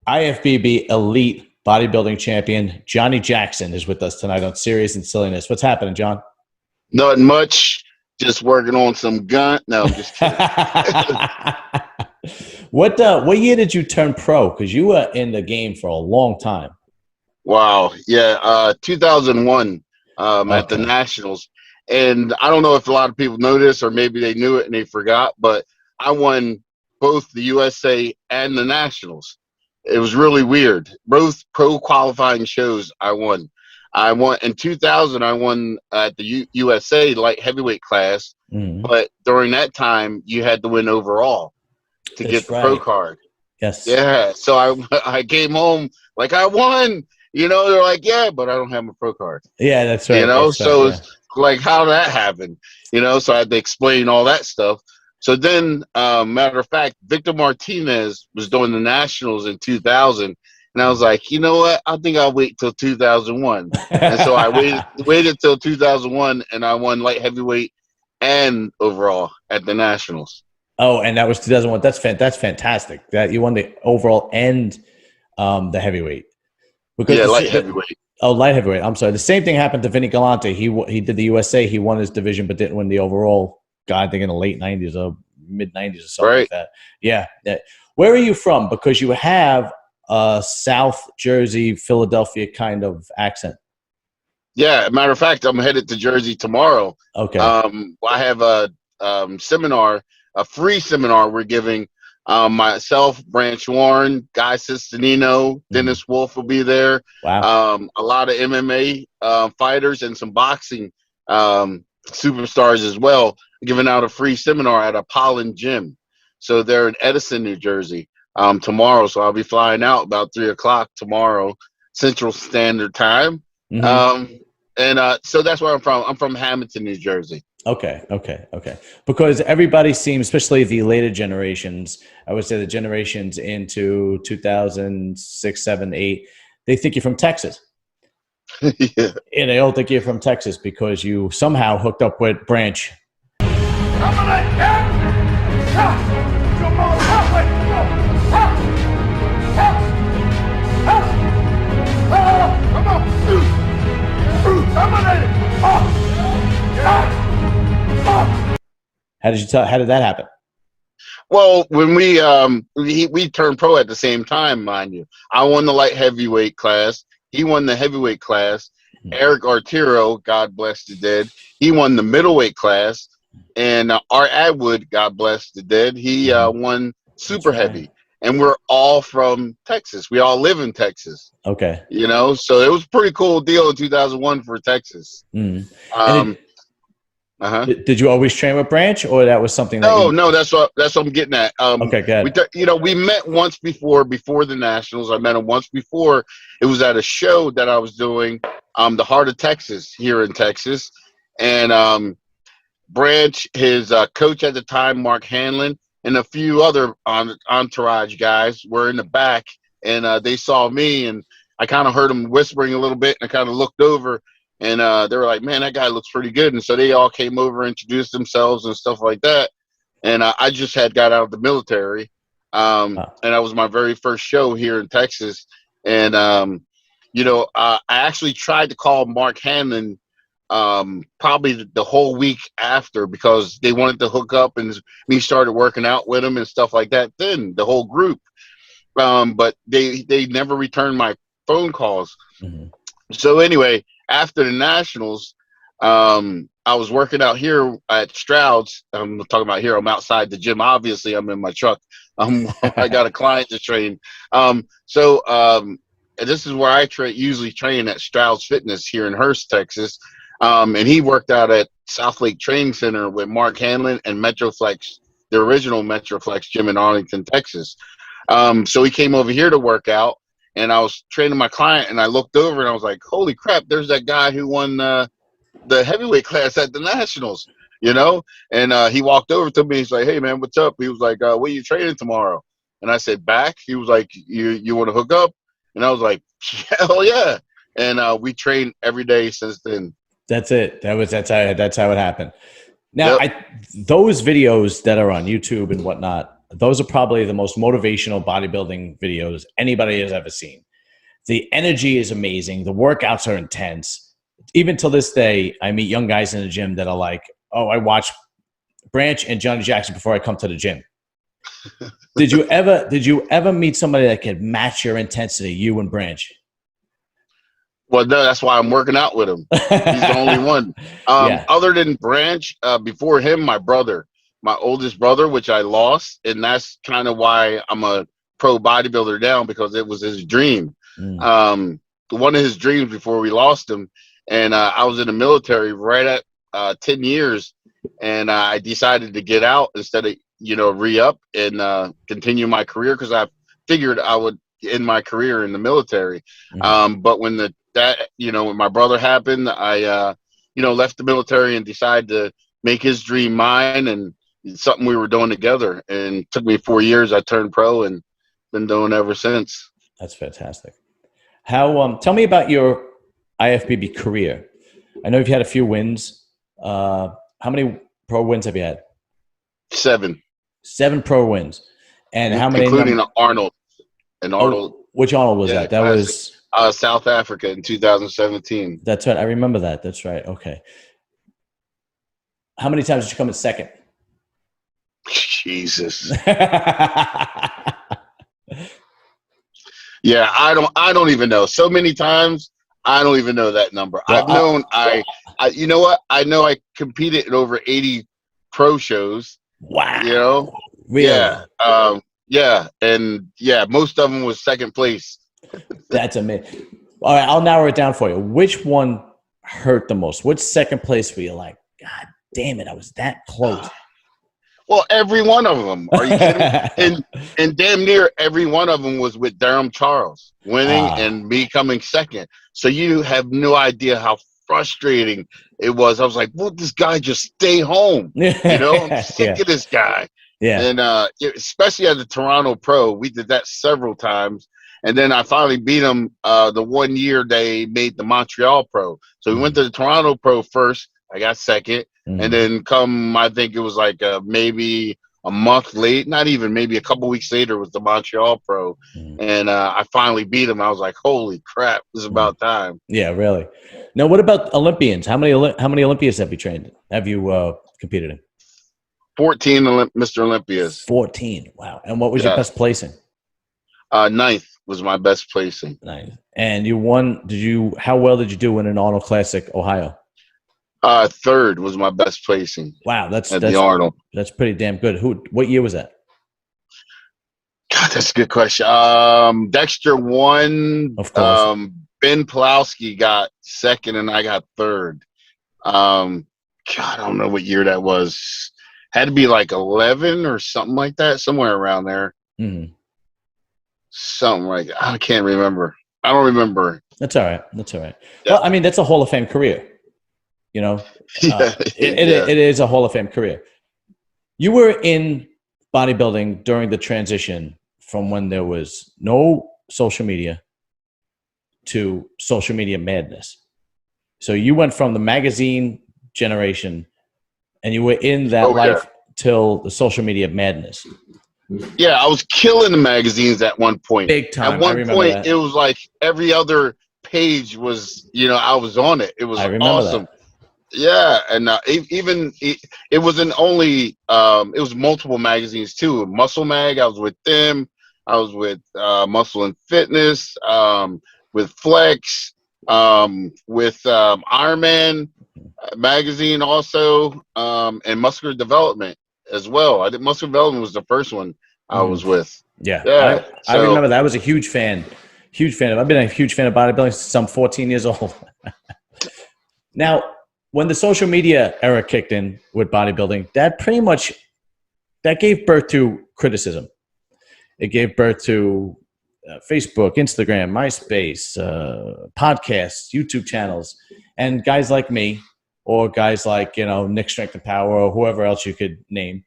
IFBB Elite Bodybuilding Champion Johnnie Jackson is with us tonight on Serious and Silliness. What's happening, John? Nothing much. Just working on some gun. No, I'm just kidding. What year did you turn pro? Because you were in the game for a long time. Wow. Yeah. 2001 at the Okay. Nationals. And I don't know if a lot of people know this or maybe they knew it and they forgot, but I won both the USA and the Nationals. It was really weird. Both pro qualifying shows I won. I won in 2000. I won at the USA light heavyweight class, but during that time you had to win overall to get the pro card. Yes. Yeah. So I came home like I won. You know, they're like, yeah, but I don't have my pro card. Yeah, that's right. You know, that's so right, it's like how that happened. You know, so I had to explain all that stuff. So then, matter of fact, Victor Martinez was doing the Nationals in 2000. And I was like, you know what? I think I'll wait till 2001. And so I waited till 2001, and I won light heavyweight and overall at the Nationals. Oh, and that was 2001. That's fantastic. That you won the overall and the heavyweight. Because yeah, light heavyweight. Oh, light heavyweight. I'm sorry. The same thing happened to Vinny Galante. He did the USA. He won his division, but didn't win the overall. God, I think in the late 90s or mid 90s or something like that. Yeah. Where are you from? Because you have a South Jersey, Philadelphia kind of accent. Yeah. Matter of fact, I'm headed to Jersey tomorrow. Okay. I have a seminar, a free seminar we're giving. Myself, Branch Warren, Guy Sistanino, Dennis Wolf will be there. Wow. A lot of MMA fighters and some boxing superstars as well, giving out a free seminar at Apollon Gym. So they're in Edison, New Jersey tomorrow. So I'll be flying out about 3 o'clock tomorrow, Central Standard Time. So that's where I'm from. I'm from Hamilton, New Jersey. Okay. Because everybody seems, especially the later generations, I would say the generations into 2006, 7, 8, they think you're from Texas. Yeah. And they all think you're from Texas because you somehow hooked up with Branch. How did that happen? Well, when we turned pro at the same time, mind you. I won the light heavyweight class. He won the heavyweight class. Eric Arturo, God bless the dead, he won the middleweight class. And Art Atwood, God bless the dead, he won super heavy. And we're all from Texas. We all live in Texas. Okay. You know, so it was a pretty cool deal in 2001 for Texas. Did you always train with Branch, or that was something that No, that's what I'm getting at. Okay, good. We met once before the Nationals. I met him once before. It was at a show that I was doing, the Heart of Texas here in Texas. And Branch, his coach at the time, Mark Hanlon, and a few other entourage guys were in the back, and they saw me, and I kind of heard them whispering a little bit, and I kind of looked over. And they were like, man, that guy looks pretty good. And so they all came over, introduced themselves and stuff like that. And I just had got out of the military. And that was my very first show here in Texas. And, I actually tried to call Mark Hanlon probably the whole week after, because they wanted to hook up, and me started working out with him and stuff like that. Then the whole group. But they never returned my phone calls. So anyway, after the Nationals, I was working out here at Stroud's. I'm talking about here. I'm outside the gym. Obviously, I'm in my truck. I got a client to train. This is where I usually train at Stroud's Fitness here in Hurst, Texas. And he worked out at South Lake Training Center with Mark Hanlon and Metroflex, the original Metroflex gym in Arlington, Texas. So he came over here to work out. And I was training my client, and I looked over, and I was like, holy crap, there's that guy who won the heavyweight class at the Nationals, you know? And he walked over to me. He's like, hey, man, what's up? He was like, what are you training tomorrow? And I said, back. He was like, you want to hook up? And I was like, hell yeah. And we trained every day since then. That's it. That's how it happened. Now, those videos that are on YouTube and whatnot, those are probably the most motivational bodybuilding videos anybody has ever seen. The energy is amazing. The workouts are intense. Even till this day, I meet young guys in the gym that are like, oh, I watch Branch and Johnnie Jackson before I come to the gym. Did you ever meet somebody that could match your intensity, you and Branch? Well, no, that's why I'm working out with him. He's the only one. Other than Branch, before him, my brother, my oldest brother, which I lost. And that's kind of why I'm a pro bodybuilder now, because it was his dream. One of his dreams before we lost him. And I was in the military right at 10 years. And I decided to get out instead of, re-up and continue my career, because I figured I would end my career in the military. But when when my brother happened, I, left the military and decided to make his dream mine, and it's something we were doing together. And it took me 4 years. I turned pro and been doing ever since. That's fantastic. How, tell me about your IFBB career. I know you've had a few wins. How many pro wins have you had? 7. 7 pro wins. And how many? Including Arnold. And Arnold. Oh, which Arnold was that? That was South Africa in 2017. That's right. I remember that. That's right. Okay. How many times did you come in second? Jesus. Yeah, I don't even know. So many times, I don't even know that number. Well, I've known you know what? I know I competed in over 80 pro shows. Wow. Really? Yeah. And most of them was second place. That's amazing. All right, I'll narrow it down for you. Which one hurt the most? Which second place were you like, God damn it, I was that close? Well, every one of them. Are you kidding? and damn near every one of them was with Durham Charles winning and me coming second. So you have no idea how frustrating it was. I was like, "Will this guy just stay home?" I'm sick of this guy. Yeah. And especially at the Toronto Pro, we did that several times. And then I finally beat him the 1 year they made the Montreal Pro. So we went to the Toronto Pro first. I got second. And then I think it was like maybe a month late, not even, maybe a couple weeks later was the Montreal Pro. And I finally beat him. I was like, holy crap, this is about time. Yeah, really. Now, what about Olympians? How many Olympians have you trained? Have you competed in? 14 Mr. Olympias. 14. Wow. And what was your best placing? 9th was my best placing. 9th. And you won. How well did you do in an Arnold Classic, Ohio? 3rd was my best placing. Wow, that's the Arnold. That's pretty damn good. What year was that? God, that's a good question. Dexter won. Of course. Ben Pulowski got 2nd, and I got 3rd. God, I don't know what year that was. Had to be like 11 or something like that, somewhere around there. Something like that. I can't remember. I don't remember. That's all right. Yeah. Well, I mean, that's a Hall of Fame career. It is a Hall of Fame career. You were in bodybuilding during the transition from when there was no social media to social media madness. So you went from the magazine generation and you were in that life till the social media madness. Yeah, I was killing the magazines at one point. Big time. At one point, it was like every other page was, I was on it. It was awesome. That. Yeah, and it wasn't only it was multiple magazines too. Muscle Mag, I was with them. I was with Muscle and Fitness, with Flex, with Iron Man magazine also, and Muscular Development as well. I think Muscular Development was the first one I was with. Yeah. I remember that. I was a huge fan. I've been a huge fan of bodybuilding since I'm 14 years old. Now, when the social media era kicked in with bodybuilding, that gave birth to criticism. It gave birth to Facebook, Instagram, MySpace, podcasts, YouTube channels, and guys like me, or guys like, Nick Strength and Power, or whoever else you could name,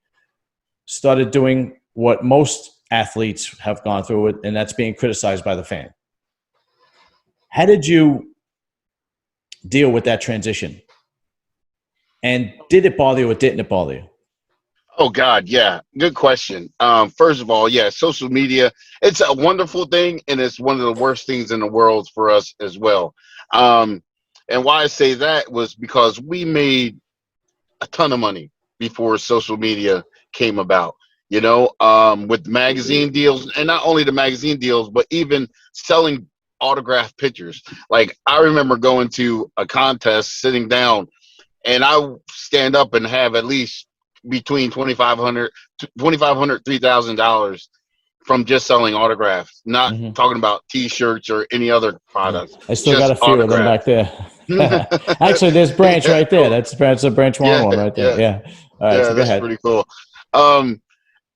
started doing what most athletes have gone through, and that's being criticized by the fan. How did you deal with that transition? And did it bother you or didn't it bother you? Oh God, yeah. Good question. First of all, yeah, social media, it's a wonderful thing and it's one of the worst things in the world for us as well. Um, and why I say that was because we made a ton of money before social media came about, with magazine deals, and not only the magazine deals, but even selling autographed pictures. Like I remember going to a contest, sitting down, and I stand up and have at least between $2,500, $3,000 from just selling autographs, not Hmm. talking about T-shirts or any other Yeah. products, I still got just a few of them back autographs. there. Actually, there's Branch Yeah, right there. cool. That's a Branch Yeah, one right there. yeah, Yeah. All right. yeah. So go That's ahead. pretty cool. Um,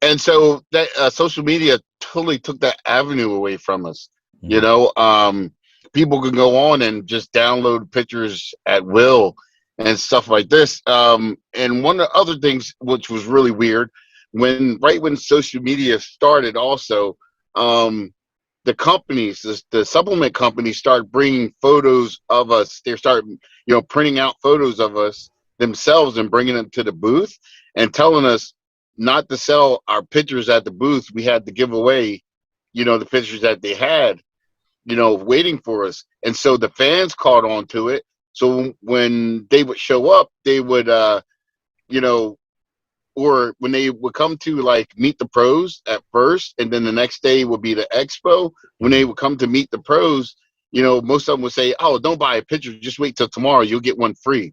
and so that social media totally took that avenue away from us. You Hmm. know, people can go on and just download pictures at will and stuff like this. And one of the other things which was really weird, when social media started, also, the companies, the supplement companies, start bringing photos of us. They start, printing out photos of us themselves and bringing them to the booth and telling us not to sell our pictures at the booth. We had to give away, the pictures that they had, waiting for us. And so the fans caught on to it. So when they would show up, they would, you know, or when they would come to like meet the pros at first, and then the next day would be the expo. When they Hmm. would come to meet the pros, most of them would say, "Oh, don't buy a picture. Just wait till tomorrow. You'll get one free."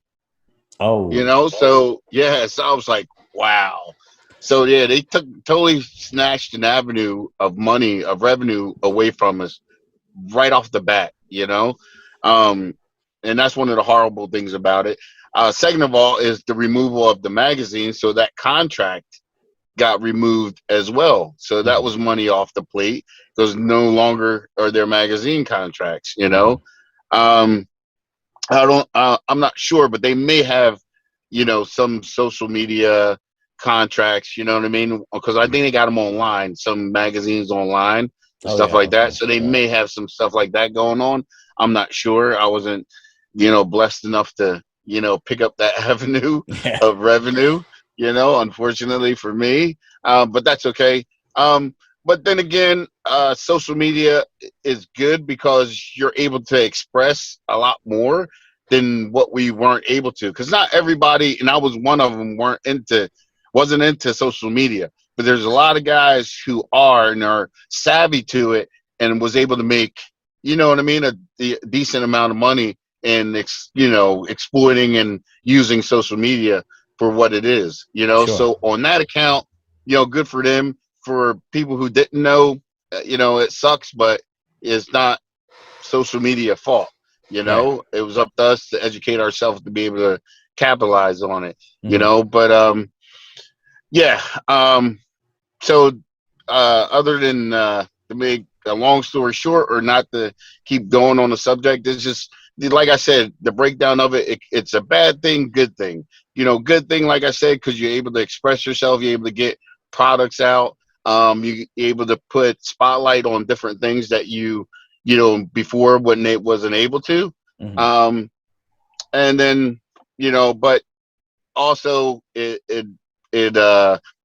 Oh, So yeah, so I was like, wow. So yeah, they totally snatched an avenue of money, of revenue away from us right off the bat, um, and that's one of the horrible things about it. Second of all, is the removal of the magazine, so that contract got removed as well. So that hmm, was money off the plate because no longer are there magazine contracts. hmm, Um, I don't. I'm not sure, but they may have, some social media contracts. You know what I mean? Because I think they got them online, some magazines online and oh stuff yeah, like that. okay, So they yeah, may have some stuff like that going on. I'm not sure. I wasn't, blessed enough to, pick up that avenue yeah, of revenue. Unfortunately for me, but that's okay. But then again, social media is good because you're able to express a lot more than what we weren't able to. Because not everybody, and I was one of them, wasn't into social media. But there's a lot of guys who are and are savvy to it and was able to make, you know what I mean, a decent amount of money and exploiting and using social media for what it is. sure, So on that account, good for them. For people who didn't know, it sucks, but it's not social media fault. right. It was up to us to educate ourselves to be able to capitalize on it. Hmm. But yeah. So other than to make a long story short, or not to keep going on the subject, it's just like I said, the breakdown of it's a bad thing, good thing. Good thing, like I said, because you're able to express yourself, you're able to get products out. You're able to put spotlight on different things that before when it wasn't able to. Hmm. Um, and then but also it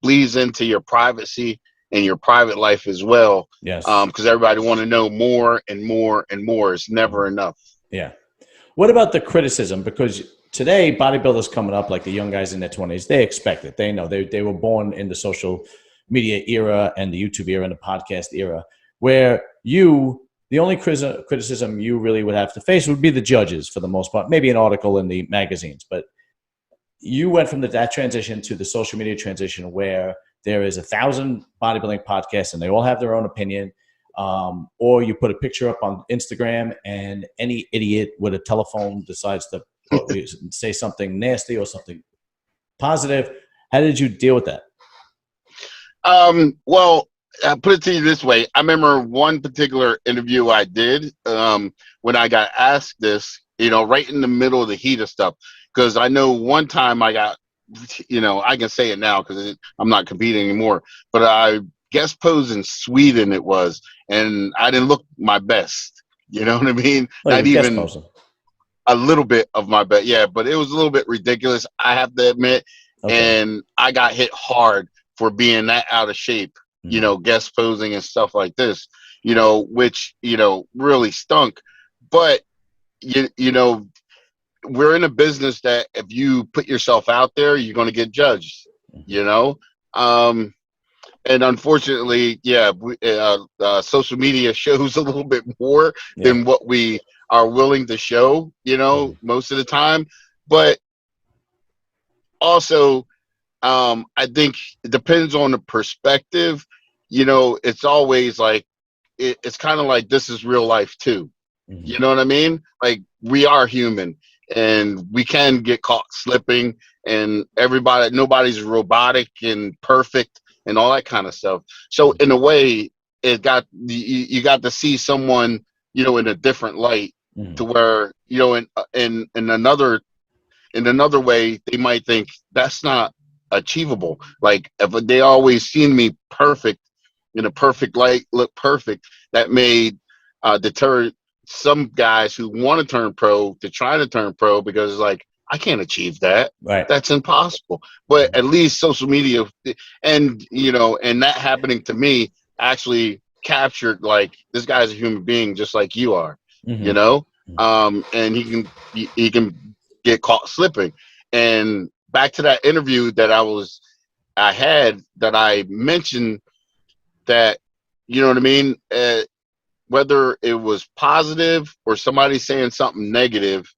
bleeds into your privacy and your private life as well, Yes. because everybody want to know more and more and more. It's Hmm. never enough. Yeah. What about the criticism? Because today, bodybuilders coming up, like the young guys in their 20s, they expect it. They know they were born in the social media era and the YouTube era and the podcast era, where the only criticism you really would have to face would be the judges for the most part, maybe an article in the magazines. But you went from that transition to the social media transition where there is 1,000 bodybuilding podcasts and they all have their own opinion. Or you put a picture up on Instagram and any idiot with a telephone decides to say something nasty or something positive. How did you deal with that? Well, I put it to you this way. I remember one particular interview I did, when I got asked this, right in the middle of the heat of stuff. Because I know one time I got, I can say it now because I'm not competing anymore, but I guest posed in Sweden it was, and I didn't look my best. You know what I mean? Oh, you Not were guest even posting. a little bit of my best. Yeah, but it was a little bit ridiculous, I have to admit. And I got hit hard for being that out of shape, you know, guest posing and stuff like this, you know, which, you know, really stunk. But, you know, we're in a business that if you put yourself out there, you're going to get judged, you know? And unfortunately, yeah, social media shows a little bit more than what we are willing to show, you know, most of the time. But also, I think it depends on the perspective. You know, it's always like, it's kind of like this is real life too. You know what I mean? Like, we are human and we can get caught slipping, and nobody's robotic and perfect and all that kind of stuff. So in a way, you got to see someone, you know, in a different light, to where, you know, in another way, they might think that's not achievable. Like, if they always seen me perfect, in a perfect light, look perfect, that may deter some guys who want to turn pro to try to turn pro, because like, I can't achieve that. Right. That's impossible. But at least social media, and, you know, and that happening to me actually captured, like, this guy's a human being just like you are, you know, and he can get caught slipping. And back to that interview that I had, that I mentioned that, you know what I mean? Whether it was positive or somebody saying something negative,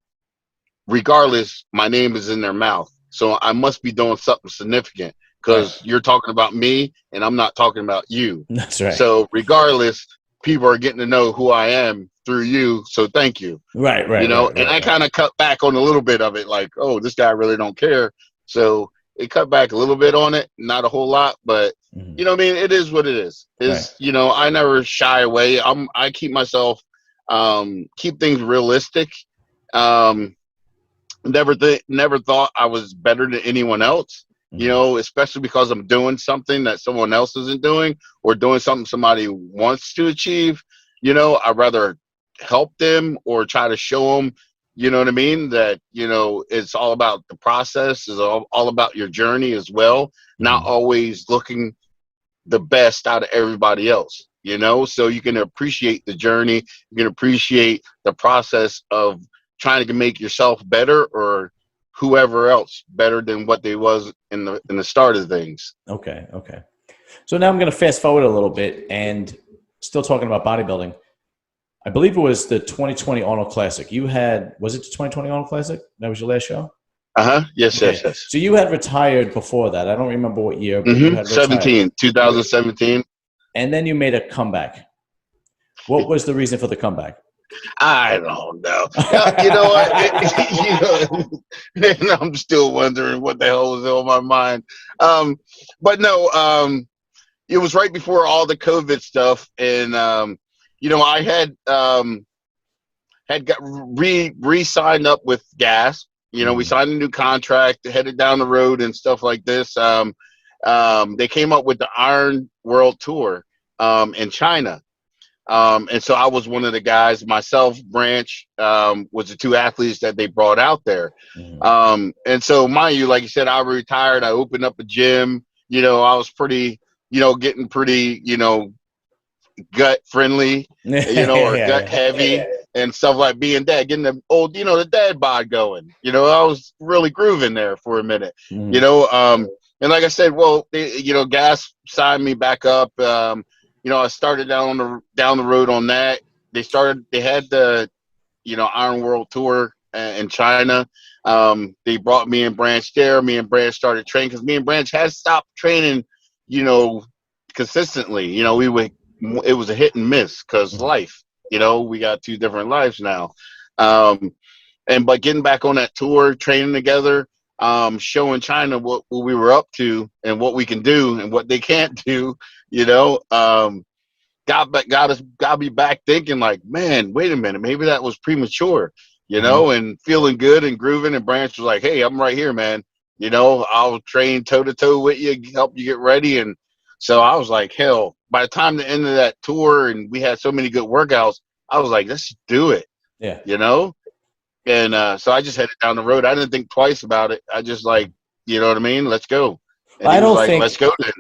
regardless, my name is in their mouth. So I must be doing something significant, because you're talking about me and I'm not talking about you. That's right. So regardless, people are getting to know who I am through you. So thank you. Right. You know, and I kind of cut back on a little bit of it, like, oh, this guy really don't care. So it cut back a little bit on it, not a whole lot, but you know what I mean? It is what it is. You know, I never shy away. I keep myself, keep things realistic. Never thought I was better than anyone else, you know, especially because I'm doing something that someone else isn't doing, or doing something somebody wants to achieve. You know, I'd rather help them or try to show them, you know what I mean, that, you know, it's all about the process, is all about your journey as well, not always looking the best out of everybody else, you know, so you can appreciate the journey, you can appreciate the process of trying to make yourself better, or whoever else better than what they was in the start of things. Okay. So now I'm going to fast forward a little bit, and still talking about bodybuilding. I believe it was the 2020 Arnold Classic. Was it the 2020 Arnold Classic? That was your last show? Yes. So you had retired before that. I don't remember what year, but you had retired. 2017. And then you made a comeback. What was the reason for the comeback? I don't know. You know what? You know, I'm still wondering what the hell was on my mind. But no, it was right before all the COVID stuff, and you know, I had got re-signed up with Gas. You know, we signed a new contract, headed down the road and stuff like this. They came up with the Iron World Tour in China. And so I was one of the guys. Myself, Branch, was the two athletes that they brought out there. And so, mind you, like you said, I retired. I opened up a gym. You know, I was pretty, you know, getting pretty, you know, gut friendly, you know, or gut heavy and stuff, like being dad, getting the old, you know, the dad bod going. You know, I was really grooving there for a minute, you know. And like I said, well, you know, Gas signed me back up. You know, I started down the road on that. They had the, you know, Iron World Tour in China. They brought me and Branch there. Me and Branch started training, because me and Branch had stopped training, you know, consistently. You know, it was a hit and miss, because life, you know, we got two different lives now. But getting back on that tour, training together, showing China what we were up to and what we can do and what they can't do, you know, got me back thinking, like, man, wait a minute, maybe that was premature, you know, and feeling good and grooving. And Branch was like, hey, I'm right here, man. You know, I'll train toe to toe with you, help you get ready. And so I was like, hell, by the time the end of that tour, and we had so many good workouts, I was like, let's do it. Yeah. You know? And so I just headed down the road. I didn't think twice about it. I just, like, you know what I mean? Let's go. And I he was don't like, think let's go then.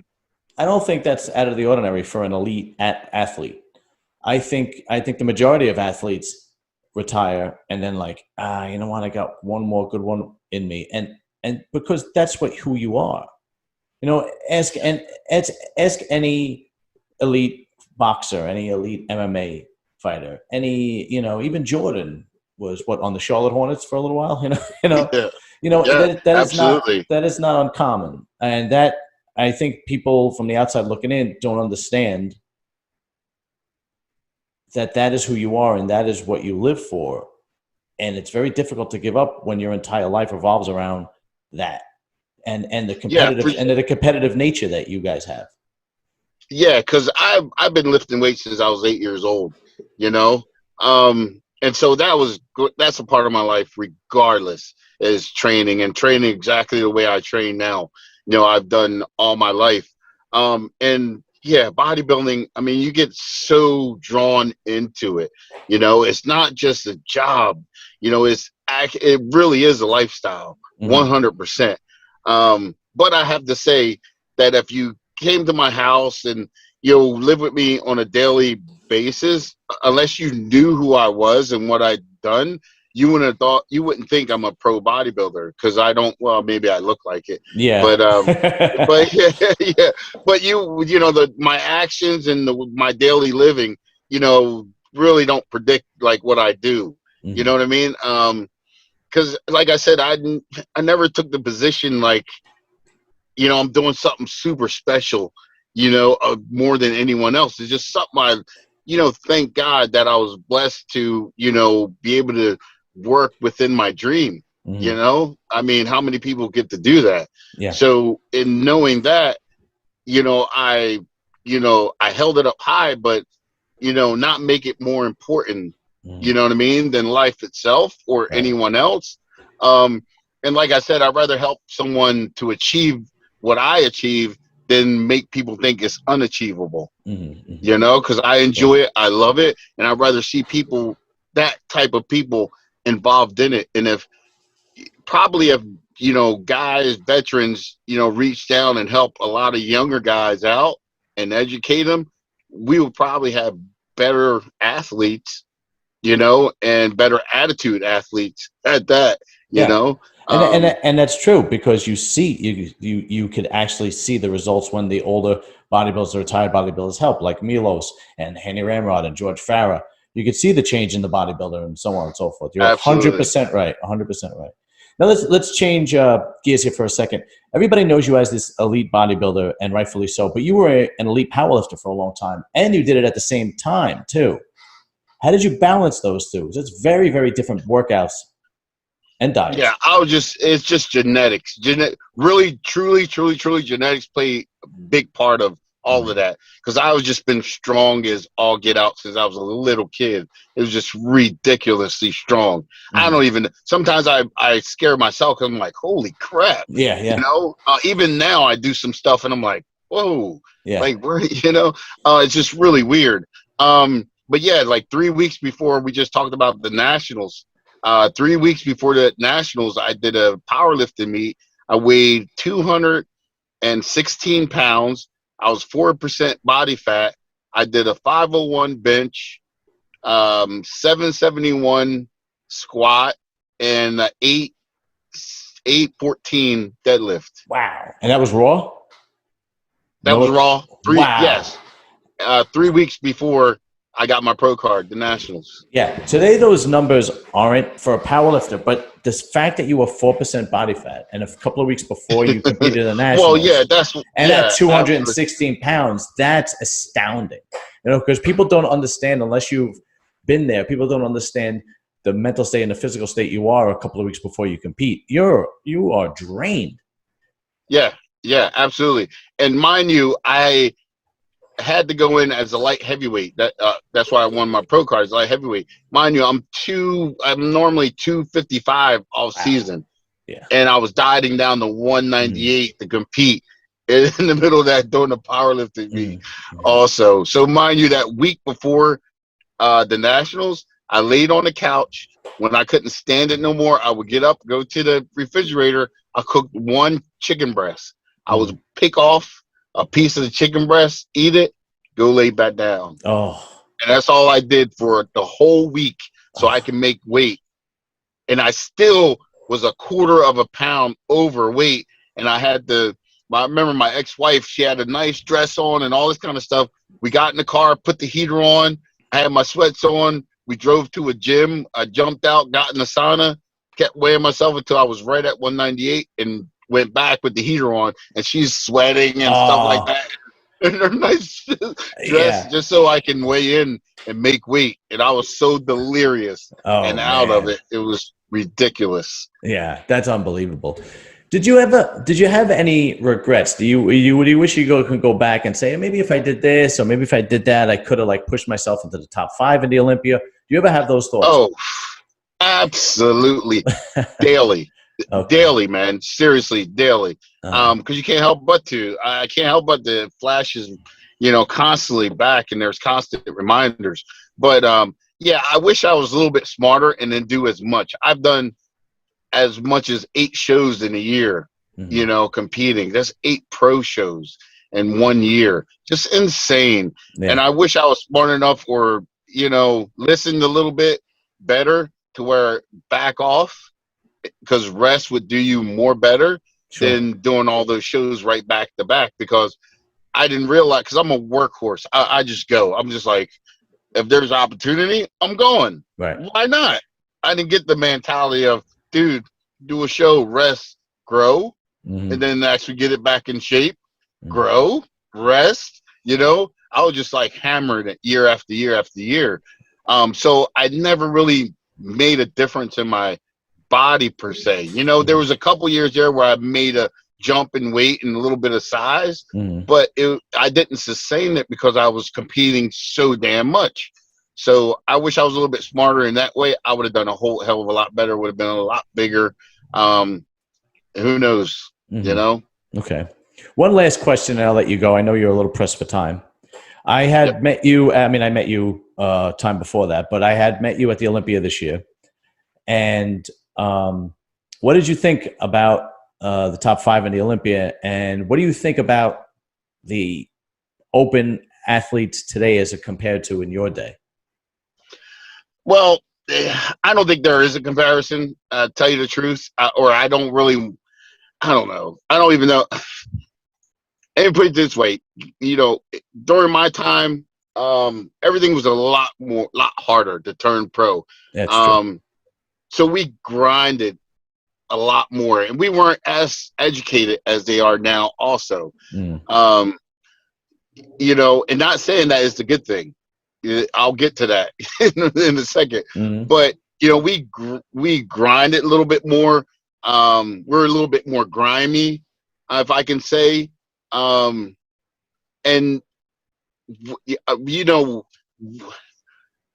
I don't think that's out of the ordinary for an elite athlete. I think the majority of athletes retire and then like, you know what, I got one more good one in me, and because that's who you are. You know, ask any elite boxer, any elite MMA fighter, any, you know, even Jordan was on the Charlotte Hornets for a little while. Yeah, That absolutely. is not uncommon, and that I think people from the outside looking in don't understand that is who you are and that is what you live for, and it's very difficult to give up when your entire life revolves around that and the Yeah, competitive nature that you guys have. yeah, because I've been lifting weights since I was 8 years old, you know, and so that's a part of my life, regardless, is training and training exactly the way I train now. You know, I've done all my life, and yeah, bodybuilding. I mean, you get so drawn into it. You know, it's not just a job. You know, it really is a lifestyle, 100%. But I have to say that if you came to my house and live with me on a daily basis, unless you knew who I was and what I'd done, you wouldn't think I'm a pro bodybuilder, because I don't. Well, maybe I look like it. Yeah. But yeah. But my actions and my daily living, really don't predict like what I do. You know what I mean? Because like I said, I never took the position like, I'm doing something super special, more than anyone else. It's just something thank God that I was blessed to, be able to work within my dream. I mean, how many people get to do that? Yeah. So in knowing that, I held it up high, but, not make it more important, you know what I mean, than life itself or anyone else. And like I said, I'd rather help someone to achieve what I achieve than make people think it's unachievable, because I enjoy it. I love it. And I'd rather see that type of people involved in it. And if guys, veterans, reach down and help a lot of younger guys out and educate them, we will probably have better athletes, and better attitude athletes at that, you know. And that's true, because you could actually see the results when the older bodybuilders, the retired bodybuilders help, like Milos and Henny Ramrod and George Farah. You could see the change in the bodybuilder and so on and so forth. You're 100% right. 100% right. Now let's change gears here for a second. Everybody knows you as this elite bodybuilder, and rightfully so. But you were an elite powerlifter for a long time, and you did it at the same time too. How did you balance those two? It's very, very different workouts and diets. Yeah, it's just genetics. Really, truly genetics play a big part of all of that. Because I was just been strong as all get out since I was a little kid. It was just ridiculously strong. I don't even, sometimes I scare myself, because I'm like, holy crap. Yeah. Even now I do some stuff and I'm like, whoa. Yeah. Like, where, it's just really weird. But yeah, like 3 weeks before, we just talked about the nationals. 3 weeks before the nationals, I did a powerlifting meet. I weighed 216 pounds. I was 4% body fat. I did a 501 bench, 771 squat, and 814 deadlift. Wow. And that was raw? That was raw. Wow. Yes. 3 weeks before I got my pro card, the nationals. Yeah. Today, those numbers aren't for a powerlifter, but the fact that you were 4% body fat and a couple of weeks before you competed in the nationals. Well, yeah, at 216 pounds, that's astounding. Because people don't understand, unless you've been there, people don't understand the mental state and the physical state you are a couple of weeks before you compete. You are drained. Yeah, absolutely. And mind you, I had to go in as a light heavyweight. That's why I won my pro card as light heavyweight. Mind you, I'm normally 255 all season. Yeah. And I was dieting down to 198 to compete in the middle of that during the powerlifting meet also. So mind you, that week before the nationals, I laid on the couch. When I couldn't stand it no more, I would get up, go to the refrigerator. I cooked one chicken breast. I would pick off a piece of the chicken breast, eat it, go lay back down. Oh. And that's all I did for the whole week so I can make weight. And I still was a quarter of a pound overweight. And I had I remember my ex-wife, she had a nice dress on and all this kind of stuff. We got in the car, put the heater on. I had my sweats on. We drove to a gym. I jumped out, got in the sauna, kept weighing myself until I was right at 198 and went back with the heater on. And she's sweating and stuff like that. In her nice dress, just so I can weigh in and make weight. And I was so delirious and out of it. It was ridiculous. Yeah, that's unbelievable. Did you have any regrets? Do you wish you could go back and say, maybe if I did this or maybe if I did that, I could have like pushed myself into the top 5 in the Olympia? Do you ever have those thoughts? Oh, absolutely. Daily. Daily, man. Seriously, daily. Because you can't help but to. I can't help but to flashes, constantly back, and there's constant reminders. But yeah, I wish I was a little bit smarter and then do as much. I've done as much as 8 shows in a year, competing. That's 8 pro shows in 1 year. Just insane. Yeah. And I wish I was smart enough or, listened a little bit better to where back off, because rest would do you more better than doing all those shows right back to back, because I didn't realize, because I'm a workhorse. I just go. I'm just like, if there's opportunity, I'm going. Right. Why not? I didn't get the mentality of, dude, do a show, rest, grow, and then actually get it back in shape, grow, rest. I was just like hammered it year after year after year. So I never really made a difference in my body per se. There was a couple years there where I made a jump in weight and a little bit of size, but I didn't sustain it because I was competing so damn much. So I wish I was a little bit smarter in that way. I would have done a whole hell of a lot better, would have been a lot bigger. Who knows, Okay. One last question and I'll let you go. I know you're a little pressed for time. I had met you, I met you time before that, but I had met you at the Olympia this year. And what did you think about the top 5 in the Olympia? And what do you think about the open athletes today as compared to in your day? Well, I don't think there is a comparison, tell you the truth, or I don't know. I don't even know. Let me put it this way, during my time, everything was a lot harder to turn pro. That's true. So we grinded a lot more, and we weren't as educated as they are now also. And not saying that is the good thing. I'll get to that in a second. But, we grinded a little bit more. We're a little bit more grimy, if I can say. And,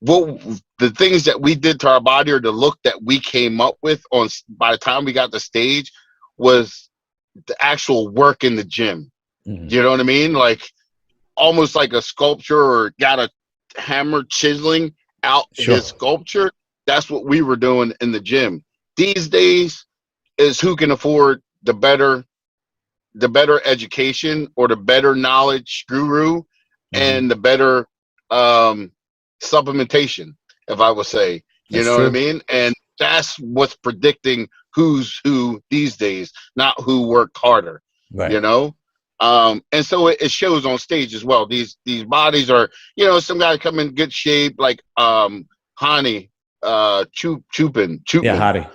what the things that we did to our body, or the look that we came up with by the time we got to stage, was the actual work in the gym. You know what I mean? Like almost like a sculpture, or got a hammer chiseling out his sculpture. That's what we were doing in the gym. These days is who can afford the better education, or the better knowledge guru, and the better supplementation, if I would say. You know what I mean? And that's what's predicting who's who these days, not who worked harder. Right. And so it shows on stage as well. These bodies are, some guys come in good shape, like Hani, Chupin. Yeah, Hadi.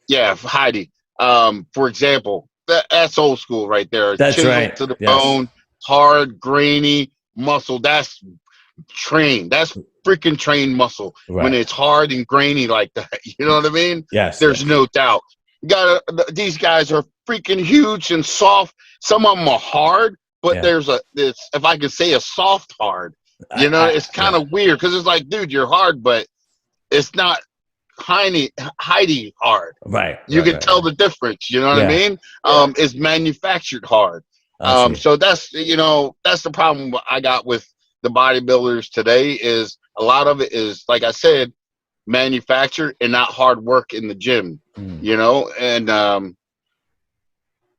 Yeah, Heidi. For example, that's old school right there. That's Chisel right. to the bone, hard, grainy muscle. That's trained. That's freaking trained muscle. Right. When it's hard and grainy like that. You know what I mean? Yes. There's no doubt. These guys are freaking huge and soft. Some of them are hard, but there's if I could say, a soft hard. It's kind of weird, because it's like, dude, you're hard, but it's not Heidi hard. Right. You can tell the difference. You know what I mean? It's manufactured hard. So that's that's the problem I got with the bodybuilders today, is a lot of it is, like I said, manufactured and not hard work in the gym. And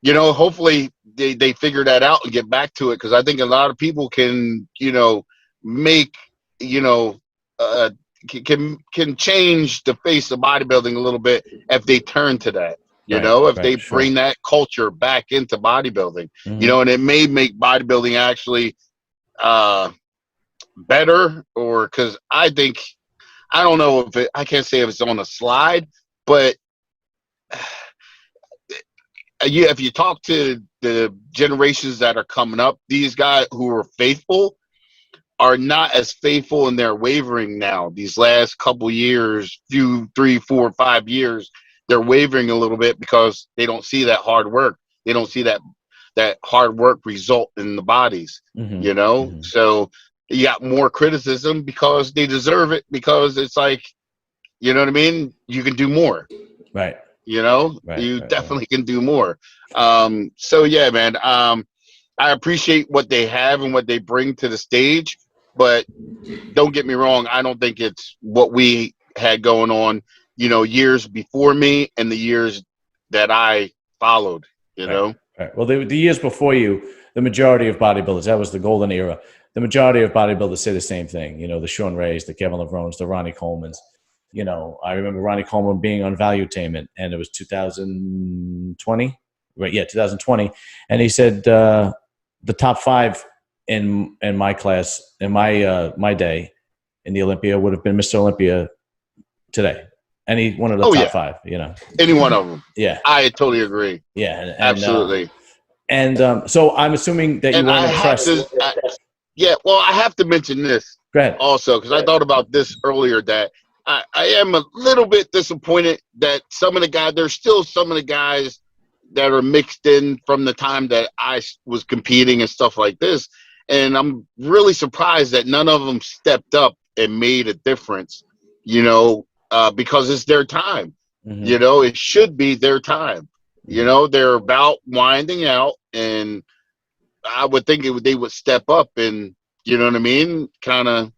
you know, hopefully they figure that out and get back to it, because I think a lot of people can, you know, make, you know, can change the face of bodybuilding a little bit if they turn to that. You know, if they bring that culture back into bodybuilding, you know, and it may make bodybuilding actually better, or because I think, I don't know if I can't say if it's on a slide, but yeah, if you talk to the generations that are coming up, these guys who are faithful are not as faithful, and they're wavering now. These last couple years, 3, 4, 5 years, they're wavering a little bit because they don't see that hard work. They don't see that hard work result in the bodies, you know? So you got more criticism because they deserve it, because it's like, you know what I mean? You can do more. Right. You know, you definitely can do more. So yeah, man, I appreciate what they have and what they bring to the stage, but don't get me wrong, I don't think it's what we had going on, you know, years before me and the years that I followed, you know? Right. Well, the years before you, the majority of bodybuilders, that was the golden era. The majority of bodybuilders say the same thing. You know, the Sean Rays, the Kevin Levrons, the Ronnie Colemans. You know, I remember Ronnie Coleman being on Valuetainment, and it was 2020, right? Yeah, 2020. And he said the top 5 in my class, in my day in the Olympia would have been Mr. Olympia today. Any one of the top 5, you know. Any one of them. Yeah. I totally agragree. Yeah. Absolutely. So I'm assuming that you weren't impressed. Yeah, well, I have to mention this also, because I thought about this earlier, that I am a little bit disappointed that some of the guys, there's still some of the guys that are mixed in from the time that I was competing and stuff like this. And I'm really surprised that none of them stepped up and made a difference, you know, because it's their time. You know, it should be their time. You know, they're about winding out, and I would think they would step up and, you know what I mean, kind of,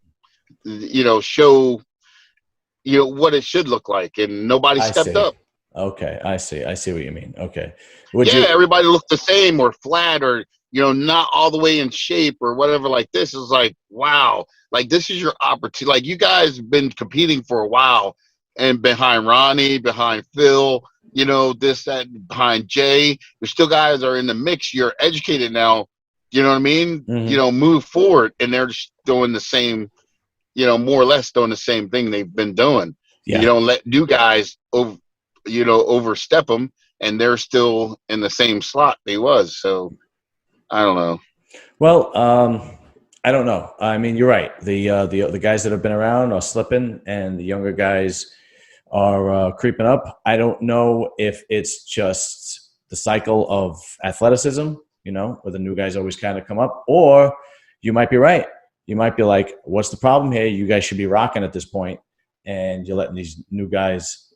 you know, show, you know, what it should look like, and nobody stepped up. Okay, I see what you mean. Okay. Everybody looked the same or flat, or, you know, not all the way in shape or whatever. Like, this is like, wow, like, this is your opportunity. Like, you guys have been competing for a while, and behind Ronnie, behind Phil, you know, this, that, behind Jay, there's still guys are in the mix. You're educated now, you know what I mean? You know, move forward, and they're just doing the same, you know, more or less doing the same thing they've been doing. You don't let new guys overstep them, and they're still in the same slot they was. So I don't know. Well, I don't know. I mean, you're right. The guys that have been around are slipping, and the younger guys are creeping up. I don't know if it's just the cycle of athleticism, you know, where the new guys always kind of come up, or you might be right. You might be like, what's the problem here? You guys should be rocking at this point, and you're letting these new guys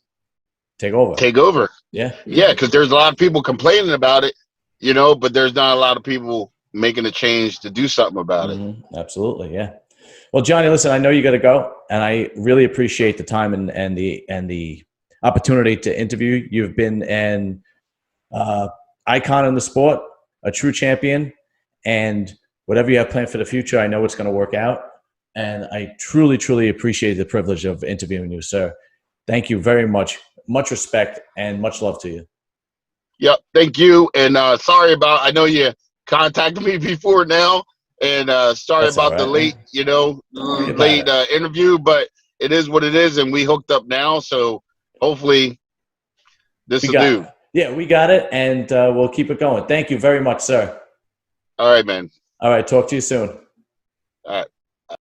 take over. Yeah. Yeah, because there's a lot of people complaining about it, you know, but there's not a lot of people making a change to do something about it. Absolutely, yeah. Well, Johnny, listen, I know you got to go, and I really appreciate the time and the opportunity to interview. You've been an icon in the sport, a true champion, and whatever you have planned for the future, I know it's going to work out. And I truly, truly appreciate the privilege of interviewing you, sir. Thank you very much. Much respect and much love to you. Yep, thank you. And sorry about, I know you contacted me before now, and sorry That's about all right, the late, man. you know, late interview, but it is what it is, and we hooked up now, so hopefully this will do. Yeah, we got it, and we'll keep it going. Thank you very much, sir. All right, man. All right, talk to you soon. All right.